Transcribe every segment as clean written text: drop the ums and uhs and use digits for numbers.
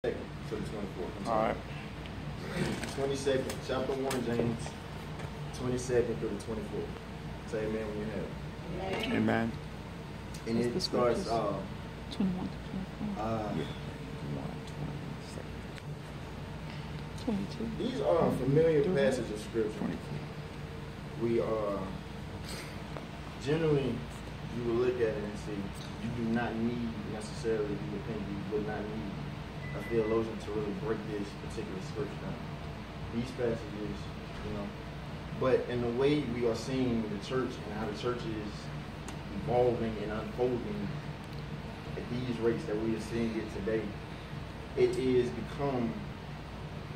2nd to the 24th. All right. 22nd, chapter 1, James, 22nd through the 24th. Say amen when you have it. Amen. And it starts 21 to 24. 22. These are familiar passages of scripture. We are generally, you will look at it and see, you do not need necessarily, you would think you would not need a theologian to really break this particular scripture down. These passages, but in the way we are seeing the church and how the church is evolving and unfolding at these rates that we are seeing it today, it is become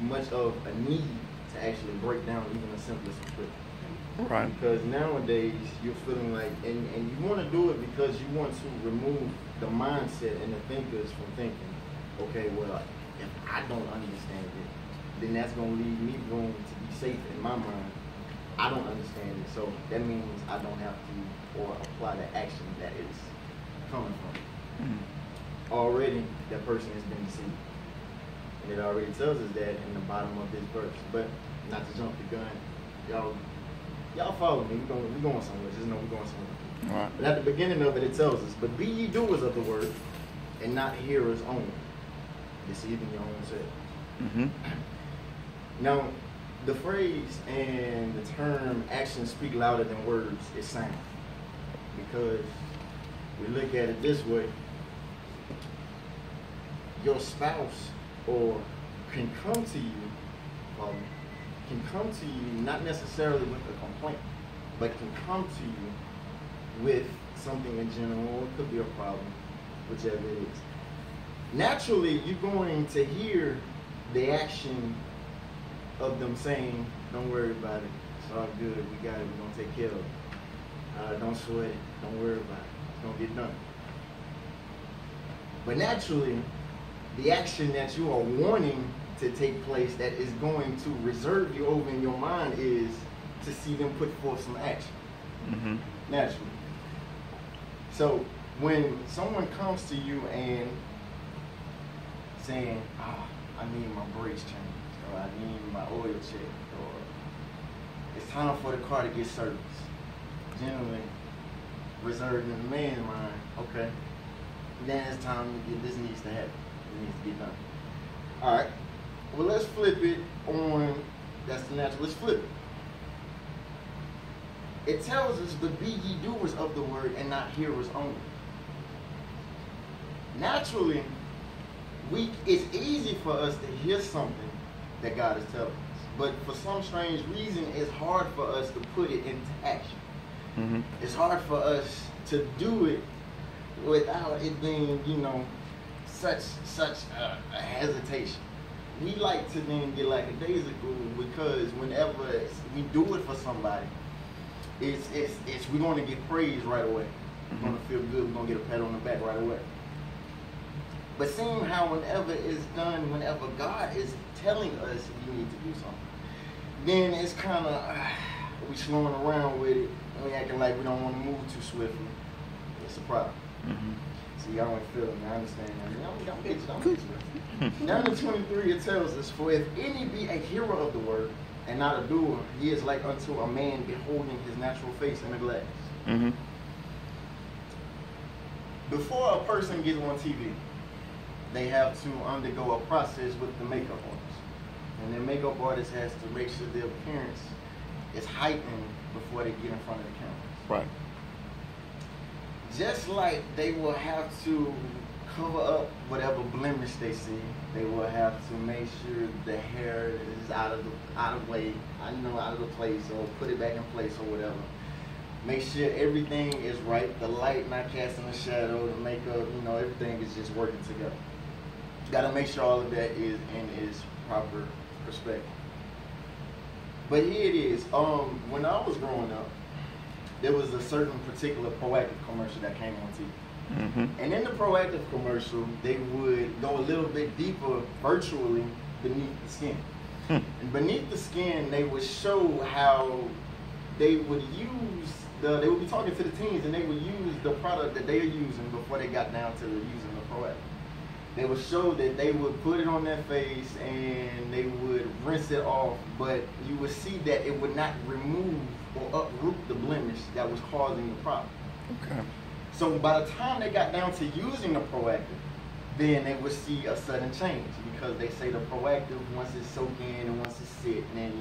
much of a need to actually break down even the simplest of scripture. Right. Because nowadays you're feeling like, and you want to do it because you want to remove the mindset and the thinkers from thinking, okay, well, if I don't understand it, then that's going to leave me room to be safe in my mind. I don't understand it, so that means I don't have to or apply the action that it's coming from. Mm-hmm. Already, that person has been deceived. And it already tells us that in the bottom of this verse. But not to jump the gun, y'all follow me. We're going somewhere. Just know we're going somewhere. All right. But at the beginning of it, it tells us, but be ye doers of the word, and not hearers only, deceiving your own self. Mm-hmm. Now, the phrase and the term actions speak louder than words is sound. Because we look at it this way, your spouse can come to you, not necessarily with a complaint, but can come to you with something in general, or it could be a problem, whichever it is. Naturally, you're going to hear the action of them saying, don't worry about it, it's all good, we got it, we're going to take care of it. Don't sweat it, don't worry about it, it's going to get done. But naturally, the action that you are wanting to take place that is going to reserve you over in your mind is to see them put forth some action. Mm-hmm. Naturally. So when someone comes to you and saying, I need my brakes changed, or I need my oil checked, or it's time for the car to get serviced, generally reserved in the man's mind, okay, then it's time to get, this needs to happen. It needs to get done. All right. Well, let's flip it on. That's the natural. Let's flip it. It tells us to be ye doers of the word and not hearers only. Naturally, it's easy for us to hear something that God is telling us, but for some strange reason, it's hard for us to put it into action. Mm-hmm. It's hard for us to do it without it being, such a hesitation. We like to then get like a daisical because whenever we do it for somebody, we're going to get praise right away. We're going to feel good. We're going to get a pat on the back right away. But seeing how whenever it's done, whenever God is telling us we need to do something, then it's kind of we slowing around with it and we acting like we don't want to move too swiftly. It's a problem. Mm-hmm. See, y'all ain't feeling me. I understand that. I'm get you. Down to 23, it tells us, for if any be a hearer of the word and not a doer, he is like unto a man beholding his natural face in a glass. Mm-hmm. Before a person gets on TV, they have to undergo a process with the makeup artist. And the makeup artist has to make sure their appearance is heightened before they get in front of the camera. Right. Just like they will have to cover up whatever blemish they see, they will have to make sure the hair is out of way, out of the place, or put it back in place or whatever. Make sure everything is right, the light not casting a shadow, the makeup, everything is just working together. You gotta make sure all of that is in its proper perspective. But here it is. When I was growing up, there was a certain particular Proactive commercial that came on TV. Mm-hmm. And in the Proactive commercial, they would go a little bit deeper virtually beneath the skin. And beneath the skin, they would show how they would they would be talking to the teens and they would use the product that they are using before they got down to using the Proactive. They would show that they would put it on their face and they would rinse it off, but you would see that it would not remove or uproot the blemish that was causing the problem. Okay. So by the time they got down to using the proactive, then they would see a sudden change, because they say the proactive, once it's soaked in and once it's sit, then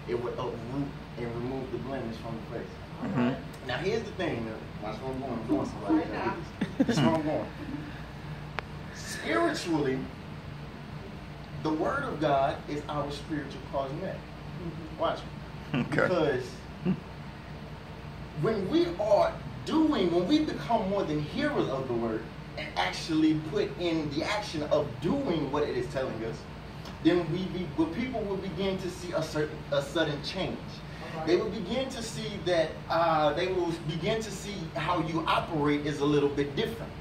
it would uproot and remove the blemish from the face. Mm-hmm. Now here's the thing. Watch where I'm going. I'm going somewhere. This is where I'm going. Spiritually, the Word of God is our spiritual cosmetic. Watch me. Okay. Because when we become more than hearers of the Word and actually put in the action of doing what it is telling us, then people will begin to see a sudden change. They will begin to see that they will begin to see how you operate is a little bit different.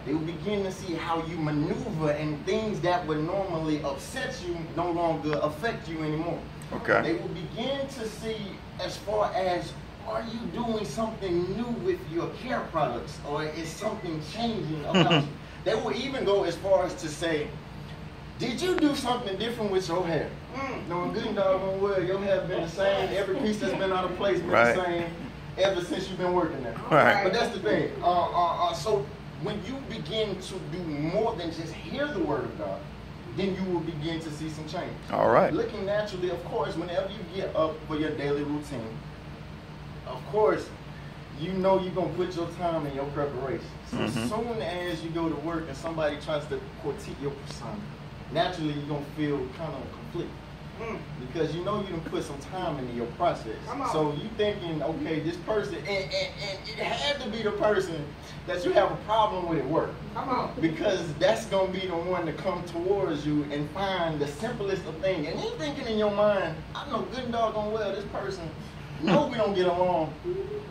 They will begin to see how you maneuver, and things that would normally upset you no longer affect you anymore. Okay. They will begin to see as far as, are you doing something new with your care products, or is something changing about you? They will even go as far as to say, did you do something different with your hair? Knowing good and doggone well, your hair been the same. Every piece that's been out of place been the same ever since you've been working there. Right. But that's the thing. So when you begin to do more than just hear the Word of God, then you will begin to see some change. All right. Looking naturally, of course, whenever you get up for your daily routine, of course, you know you're going to put your time in your preparation. So as soon as you go to work and somebody tries to critique your persona, naturally you're going to feel kind of conflicted. Because you know you done put some time into your process. So you thinking, okay, this person, and it had to be the person that you have a problem with at work. Because that's going to be the one to come towards you and find the simplest of things. And you thinking in your mind, I know good and doggone well this person, know we don't get along.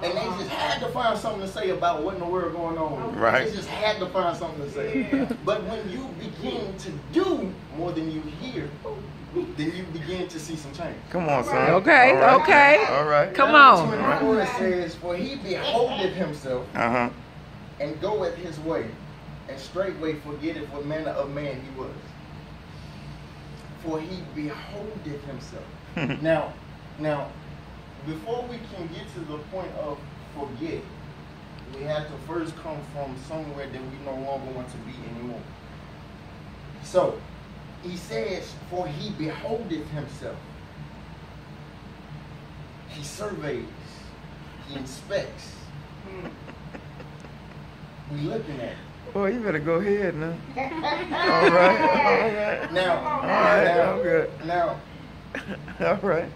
And they just had to find something to say about what in the world going on. Right. They just had to find something to say. But when you begin to do more than you hear, then you begin to see some change. Come on, son. Okay, All right. okay. All right. Come on. 24 it says, for he beholdeth himself and goeth his way, and straightway forgetteth what manner of man he was. For he beholdeth himself. Now, before we can get to the point of forget, we have to first come from somewhere that we no longer want to be anymore. So, he says, for he beholdeth himself. He surveys. He inspects. We looking at it. Boy, you better go ahead now. All right. All right. Now, All right. I'm good. Now, All right.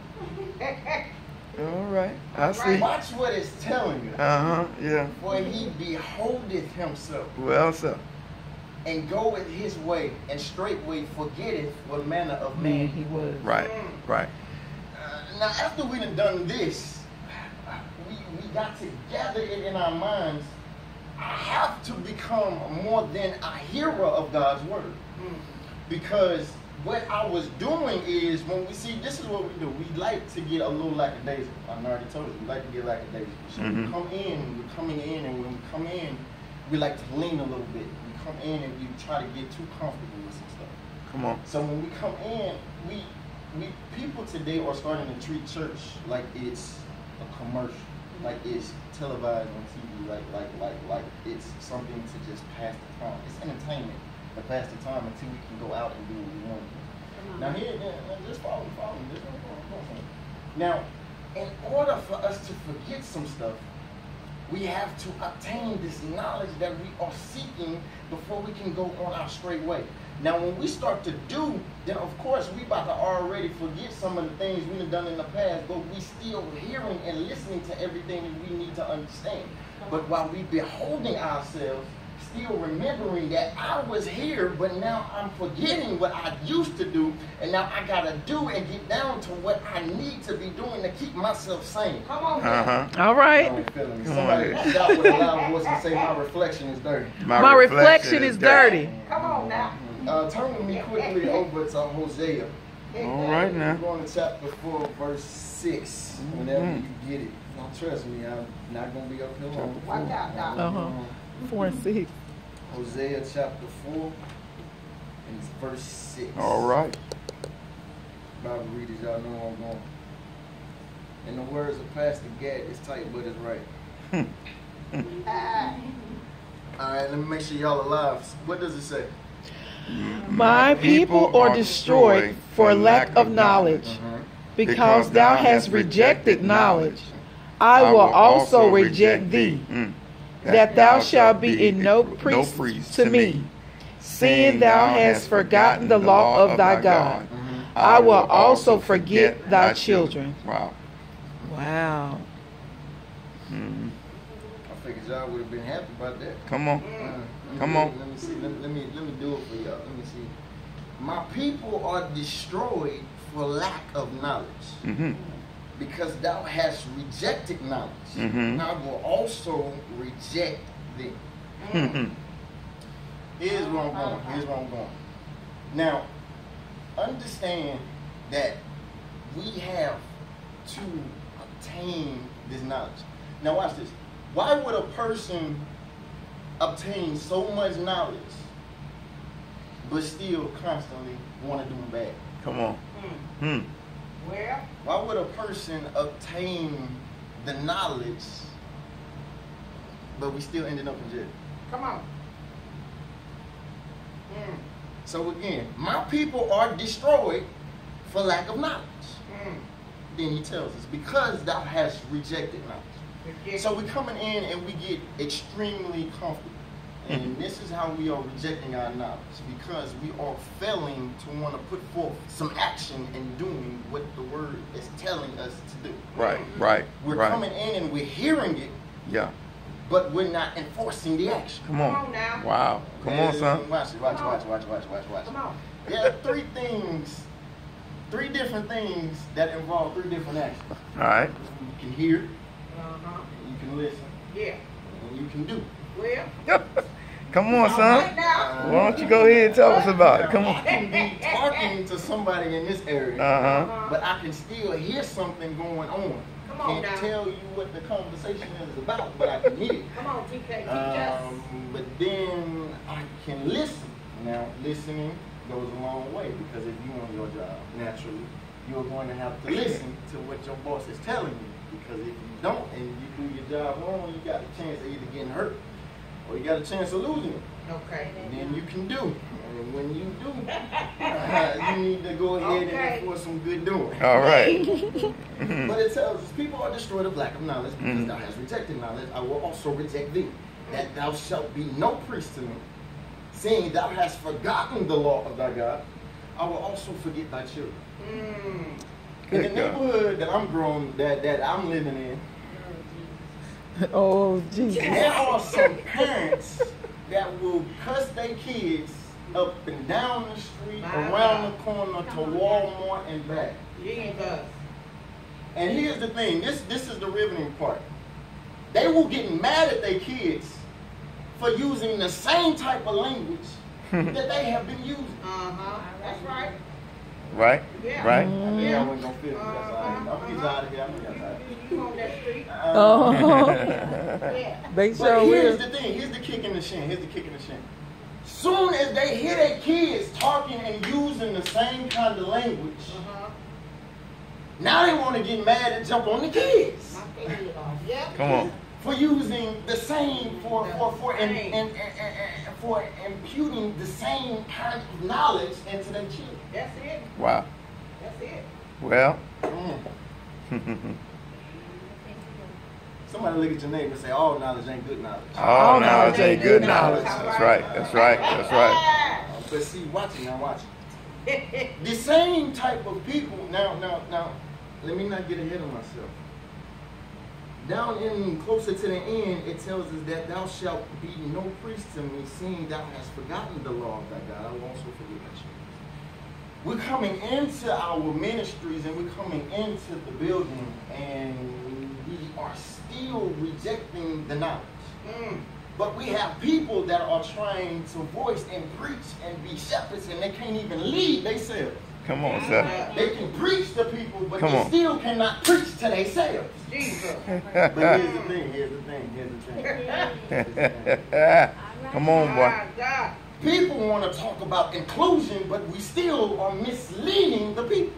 All right. I see. watch what it's telling you. Yeah. For he beholdeth himself, Well, so. and goeth his way, and straightway forgetteth what manner of man he was. Right. Right. Now, after we done this, we got to gather it in our minds. I have to become more than a hearer of God's word. Because what I was doing is, when we see, this is what we do. We like to get a little lackadaisical. I already told you, we like to get lackadaisical. So we come in, we're coming in, and when we come in, we like to lean a little bit. We come in and we try to get too comfortable with some stuff. Come on. So when we come in, we people today are starting to treat church like it's a commercial, like it's televised on TV, like it's something to just pass the time. It's entertainment to pass the time until we can go out and do what we want to do. Now here, just follow me. Just follow me. Now, in order for us to forget some stuff, we have to obtain this knowledge that we are seeking before we can go on our straight way. Now, when we start to do, then of course we about to already forget some of the things we've done in the past, but we still hearing and listening to everything that we need to understand. But while we beholding ourselves, still remembering that I was here, but now I'm forgetting what I used to do, and now I gotta do and get down to what I need to be doing to keep myself sane. Come on, All right. Somebody shout with a loud voice and say, "My reflection is dirty." My reflection is dirty. Come on now. Turn with me quickly over to Hosea. All right now. We're going to chapter 4, verse 6. Whenever you get it. Now trust me, I'm not going to be up here long. 4 and 6. Hosea chapter 4, And it's verse 6. All right. Bible readers, y'all know where I'm going. In the words of Pastor Gat, it's tight, but it's right. All right, let me make sure y'all alive. What does it say? My people are destroyed for lack of knowledge. Because thou hast rejected knowledge, I will also reject thee, that thou shalt be in no priest to me, seeing thou hast forgotten the law of thy God. I will also forget thy children. Wow. Wow. I figured y'all would have been happy about that. Come on. Come on. Let me see. Let me do it for y'all. Let me see. My people are destroyed for lack of knowledge. Because thou hast rejected knowledge. I will also reject thee. Here's where I'm going. Here's where I'm going. Now, understand that we have to obtain this knowledge. Now watch this. Why would a person obtain so much knowledge but still constantly want to do them bad? Come on. Well, why would a person obtain the knowledge but we still ended up in jail? come on. So again, my people are destroyed for lack of knowledge. Then he tells us, because thou hast rejected knowledge. So we're coming in and we get extremely comfortable. And this is how we are rejecting our knowledge, because we are failing to want to put forth some action in doing what the word is telling us to do. Right. We're coming in and we're hearing it, Yeah. but we're not enforcing the action. Come on. Come on now. Wow. Come on, son. Watch it, watch. Come on. There are three different things that involve three different actions. All right. You can hear, Uh-huh. you can listen, Yeah. and you can do. Well, Come on, right son. now. Why don't you go ahead and tell us about it? Come I on. can be talking to somebody in this area, but I can still hear something going on. Come on Can't now. tell you what the conversation is about, but I can hear it. Come on, TK, teach us. But then I can listen. Now, listening goes a long way, because if you're on your job, naturally, you're going to have to listen to what your boss is telling you. Because if you don't and you do your job wrong, you got a chance of either getting hurt or you got a chance of losing it. Okay. And then you can do. And when you do, you need to go ahead and enforce some good doing. All right. But it tells us, people are destroyed of lack of knowledge, because thou hast rejected knowledge. I will also reject thee, that thou shalt be no priest to me. Seeing thou hast forgotten the law of thy God, I will also forget thy children. In the neighborhood that I'm living in, Oh, Jesus. there are some parents that will cuss their kids up and down the street, around the corner, to Walmart and back. Jesus. And here's the thing, this is the riveting part. They will get mad at their kids for using the same type of language that they have been using. That's right. Right. Yeah. Right. I knew y'all wasn't gonna feel it. That's all right. I'm getting out of here. I'm getting out of here. You on that street? Yeah. They But sure here's will. the thing. Here's the kick in the shin. Here's the kick in the shin. Soon as they hear their kids talking and using the same kind of language, now they want to get mad and jump on the kids Yeah. Come on. for using the same for imputing the same kind of knowledge into their children. That's it. Wow. That's it. Well. Somebody look at your neighbor and say, all knowledge ain't good knowledge. All knowledge ain't good knowledge. That's right. That's right. That's right. But see, watch it. The same type of people, now, let me not get ahead of myself. Down in closer to the end, it tells us that thou shalt be no priest to me, seeing thou hast forgotten the law of thy God. I will also forget thy children. We're coming into our ministries and we're coming into the building, and we are still rejecting the knowledge. But we have people that are trying to voice and preach and be shepherds, and they can't even lead themselves. Come on, sir. They can preach to people, but Come they on. still cannot preach to themselves. Jesus. But here's the thing. Come on, boy. My God. people want to talk about inclusion, but we still are misleading the people.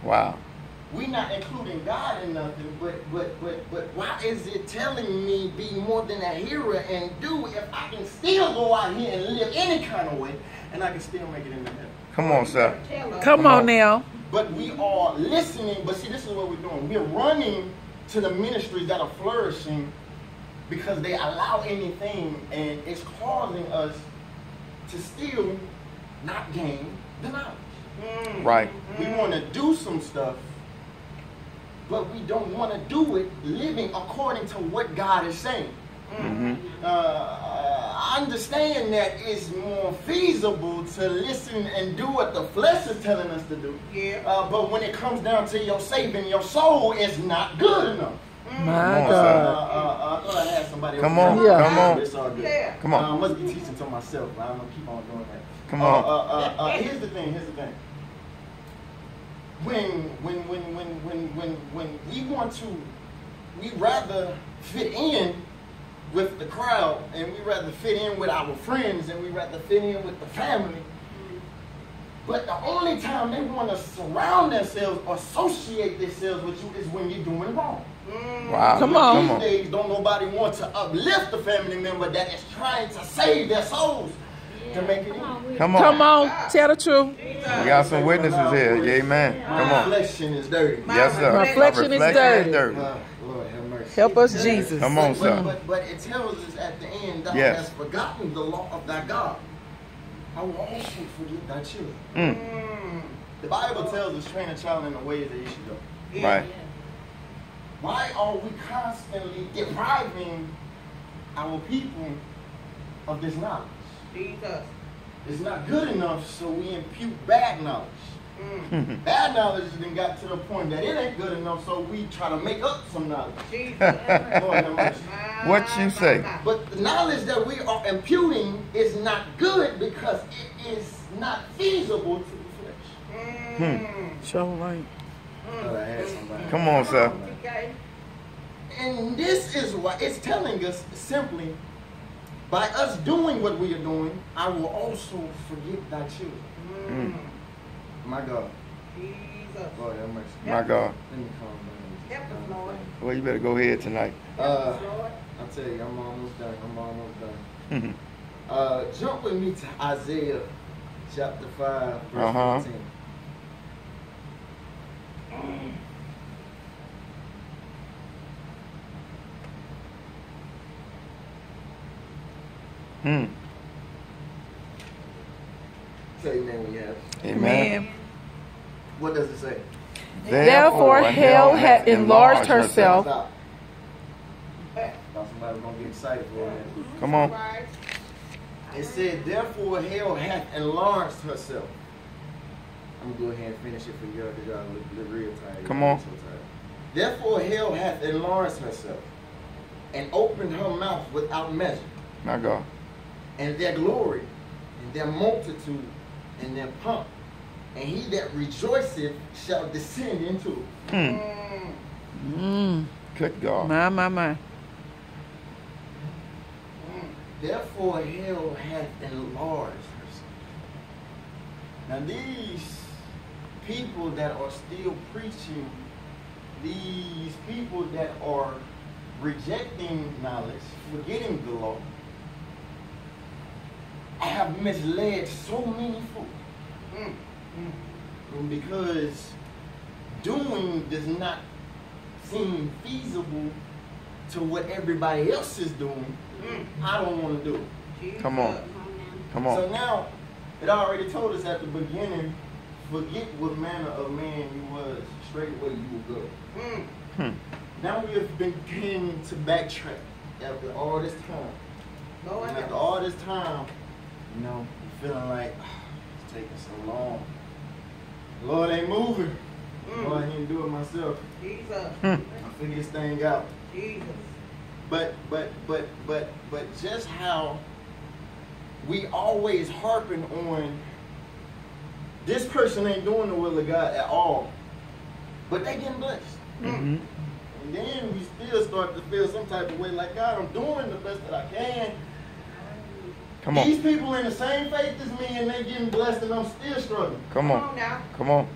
Wow. We not including God in nothing, but why is it telling me be more than a hearer and do if I can still go out here and live any kind of way and I can still make it into heaven? Come on, sir. Come on now. But we are listening, but see, this is what we're doing. We're running to the ministries that are flourishing because they allow anything, and it's causing us to still not gain the knowledge. Right. We want to do some stuff, but we don't want to do it living according to what God is saying. I understand that it's more feasible to listen and do what the flesh is telling us to do. But when it comes down to your saving your soul, it's not good enough. My on, God. I thought I had somebody Come else. on, Yeah. come on. It's all good. Come on. I must be teaching to myself. But I'm gonna keep on doing that. Come on. Here's the thing. When we want to, we rather fit in with the crowd, and we rather fit in with our friends, and we rather fit in with the family. But the only time they want to surround themselves or associate themselves with you is when you're doing wrong. Wow. Come on. These days, don't nobody want to uplift the family member that is trying to save their souls to make it in. Come on. Come on. Tell the truth. We got some witnesses here. Yeah, amen. Come My on. reflection is dirty. Yes, sir. My reflection is dirty. Lord have mercy. Help us, Jesus. Come on, sir. But it tells us at the end, thou Yes. hast forgotten the law of thy God. I will also forget thy children. The Bible tells us, train a child in the ways that he should go. Right. Why are we constantly depriving our people of this knowledge? Jesus. It's not good enough, so we impute bad knowledge. Bad knowledge then got to the point that it ain't good enough, so we try to make up some knowledge. Jesus. Lord have mercy. What you say? But the knowledge that we are imputing is not good because it is not feasible to the flesh. Show right. I had somebody. Come on, sir. Okay. And this is why it's telling us simply, by us doing what we are doing, I will also forget thy children. My God. Jesus. Lord have mercy. My God. Let me calm down. Help us, Lord. Well, you better go ahead tonight. Help us, Lord. I'll tell you, I'm almost done. Jump with me to Isaiah chapter 5, verse 15. Tell your name when you have. Amen. What does it say? Therefore, hell hath enlarged herself. Stop. Thought somebody was gonna get excited for that. Come on. Right. It said, therefore hell hath enlarged herself. I'm gonna go ahead and finish it for y'all because y'all look real tired. Come on. So tired. Therefore hell hath enlarged herself and opened her mouth without measure, My God. and their glory, and their multitude, and their pomp, and he that rejoiceth shall descend into it. Good God. My. Therefore hell hath enlarged herself. Now these people that are still preaching, these people that are rejecting knowledge, forgetting the law, have misled so many folk. Because doing does not seem feasible to what everybody else is doing. I don't want to do it. Come on. Come So on. now, it already told us at the beginning, forget what manner of man you was, straightway you will go. Now we have been beginning to backtrack after all this time. Lord, And after all this time, you know, you're feeling like, it's taking so long. The Lord ain't moving. Lord, I need to do it myself. Jesus. I figure this thing out. Jesus. But just how we always harping on this person ain't doing the will of God at all, but they getting blessed. And then we still start to feel some type of way like, God, I'm doing the best that I can. Come on. These people in the same faith as me and they getting blessed and I'm still struggling. Come Come on on. now. Come on.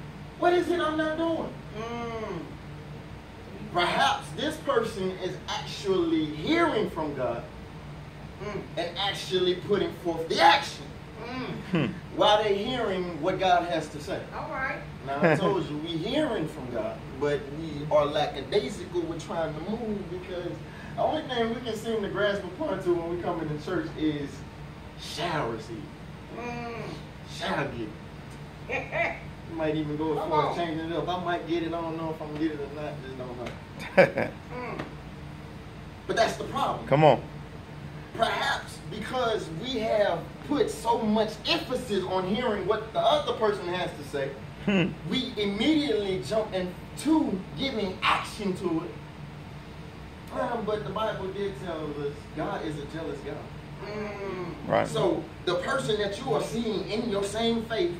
What is it I'm not doing? Mm. Perhaps this person is actually hearing from God Mm. and actually putting forth the action Mm. while they're hearing what God has to say. All right. Now I told you, we hearing from God, but we are lackadaisical with trying to move because the only thing we can seem to grasp upon to when we come into church is shall receive, Mm. shall get. You might even go as Come far on. as changing it up. I might get it, I don't know if I'm gonna get it or not, just don't know. Mm. But that's the problem. Come on. Perhaps because we have put so much emphasis on hearing what the other person has to say, we immediately jump into giving action to it. But the Bible did tell us God is a jealous God. Mm. Right. So the person that you are seeing in your same faith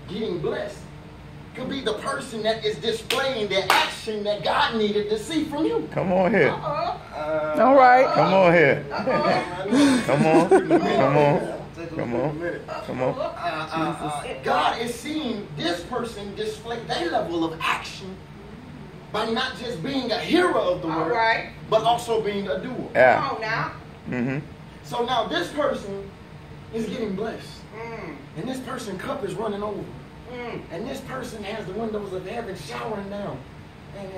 getting blessed could be the person that is displaying the action that God needed to see from you. Come on here. Uh-oh. All right. Come on here. Uh-oh. Come on. Come on. Take a Come look on. in a minute. Come on. God is seeing this person display their level of action by not just being a hearer of the All word, right. but also being a doer. Come Yeah. on now. Mm-hmm. So now this person is getting blessed, Mm. and this person's cup is running over, Mm. and this person has the windows of heaven showering down. And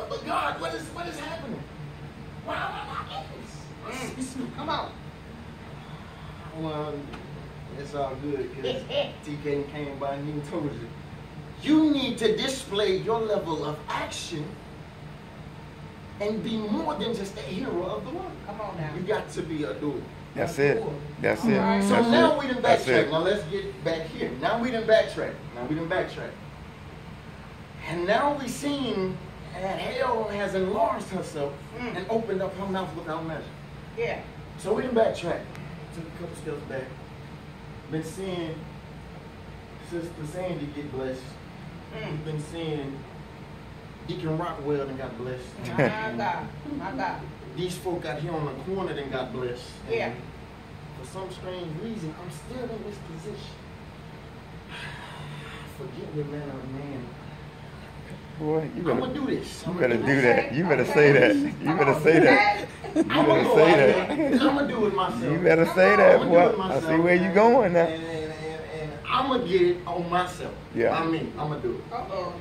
but God, what is happening? Why am I not getting this? Come on. Well, it's all good because TK came by and he told you. You need to display your level of action and be more than just a hero of the word. Come on now. You got to be a doer. That's it. That's it. Alright. So That's now it. we done That's backtrack. it. Now let's get back here. Now we done backtrack. And now we seen that hell has enlarged herself and opened up her mouth without measure. Yeah. So we done backtrack. Took a couple steps back. Been seeing Sister Sandy get blessed. We've been seeing Deacon Rockwell and got blessed. My God. My God. These folk out here on the corner then got blessed. Yeah. And for some strange reason, I'm still in this position. Forget me, man, oh man. Boy, you I'm better, gonna do this. you better do that. You better say that. You better say that. You I'm better gonna say that. I'm gonna do it myself. You better say that, I'ma do it boy. I myself, see where you man. going now. And I'm gonna get it on myself. Yeah. I mean, I'm gonna do it. Uh-oh.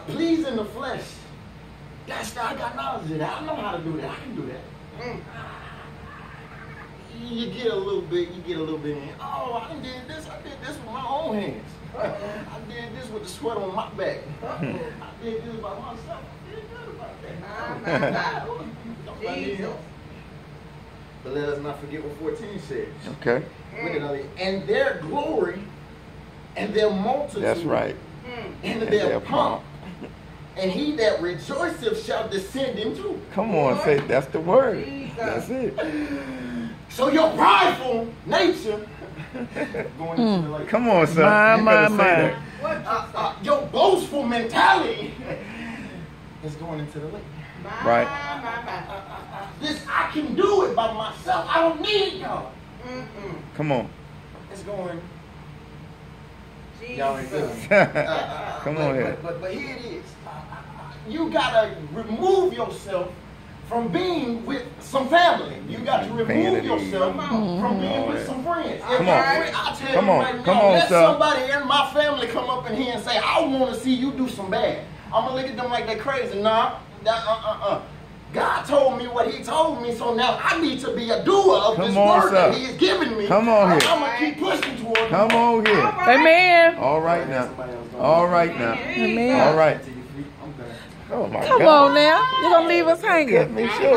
Pleasing the flesh. I got knowledge of that. I know how to do that. I can do that. Mm. You get a little bit in. Oh, I did this with my own hands. I did this with the sweat on my back. I did this by myself. I feel good about that. My Jesus. But let us not forget what 14 says. Okay. And their glory and their multitude That's right. and And their their pomp. And he that rejoiceth shall descend into. Come on, say that's the word. Jesus. That's it. So your prideful nature going into the lake. Come on, son. You better say that. What you say? Your boastful mentality is going into the lake. Right. My. This I can do it by myself. I don't need God. Mm-mm. Come on. It's going. Jesus. Y'all ain't feeling it. Come on here. But here it is. You gotta remove yourself from being with some family. You got to remove Vanity. yourself from being on, with man. some friends. Come If on. I tell Come you on. right Come now, on, let sir. somebody in my family come up in here and say, I want to see you do some bad. I'm going to look at them like they're crazy. Nah, God told me what he told me, so now I need to be a doer of Come this on, word sir. that he has given me. Come on here. I'm going to keep pushing toward it. Come on here. Amen. All right now. All right now. Amen. All right. I'm done. Oh my Come God. on now. You're going to leave us hanging. Cut me short.